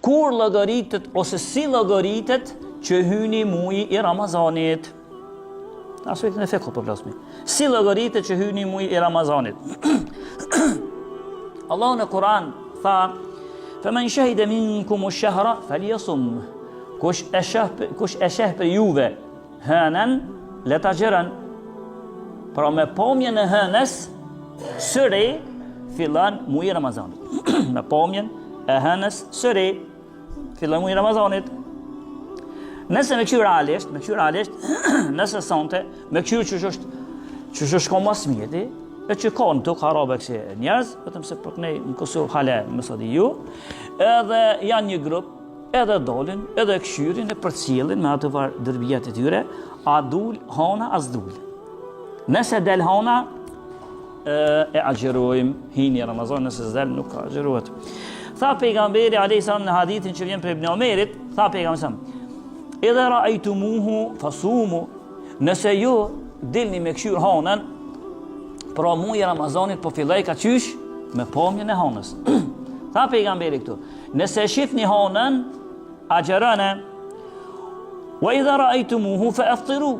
kur llogaritet ose si llogaritet që hyni muji i Ramazanit. Aspektin e fikut po flasmi. Si llogaritet që hyni muji i Ramazanit. Allahu në Kur'an tha: "Faman shahida minkum ash-shahra falyasum." Kush e sheh për juve hënën, le ta xhiron. Pra me pomjen e hënës sëri fillon muji i Ramazanit. Me pomjen e hënës sëri fillon muji i Ramazanit. Nëse me këshyr realisht, nëse sonte, me këshyr që është shko mas mjeti, e që ka në tukë arabe kësi njerëz, vetëm se për kënej në Kosovë hale më sadi ju, edhe janë një grup, edhe dolin, edhe këshyrin, e për cilin me atë var dërbjet e tyre, a dul, hona, as dul. Nëse del hona, e agjerojmë, hini Ramazan, nëse zdel nuk agjerohet. Tha pejgamberi a.s. në hadithin që vjen për Ibn Omerit, tha pejgamberi "Idha ra'aytumuhu fasumu." Nëse ju dilni me këshyr honën, pra muji i Ramazanit po filloi ka qysh me pomjen e honës. Tha pejgamberi këtu, nëse shihni honën, agjerone. "Wa idha ra'aytumuhu fa'aftiru."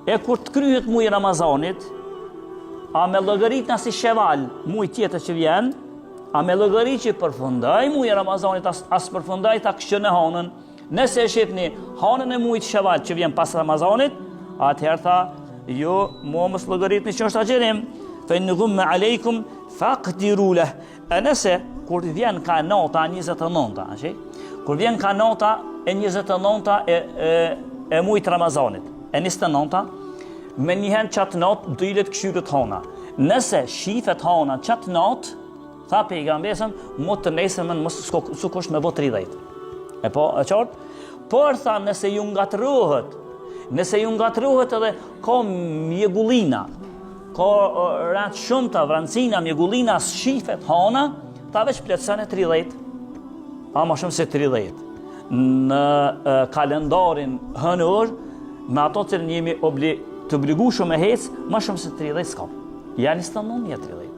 E kur të kryhet muji i Ramazanit, a me llogaritna si Sheval, muji tjetër që vjen, a me llogarit që përfundoi muji i Ramazanit, as përfundoi ta këshën e honën. Nëse e shihni hanën e mujit Sheval që vjen pas Ramazanit, atëherë tha, jo, mua mos llogaritni që është agjerim. Fa in ghumma aleikum faqdiru lah. E nëse kur vjen ka nota 29-a, kur vjen ka nota e 29-a e mujit Ramazanit, e 29-a, me njëherë qatë natë dilet këshyrët hona. Nëse shifet hona qatë natë, tha pejgamberi, mo të nesërmën mos sukosh me bot 30. E po, e qartë? Por tha, nëse ju ngatruhet edhe ka mjegullina, ka ratë shumë të vrancina, mjegullina shifet hana, ta veç pletësën e 30, a ma shumë se 30. Në kalendarin hënër, me ato që njemi të obligu shumë e hecë, ma shumë se 30 s'ka. Ja 29, ja 30.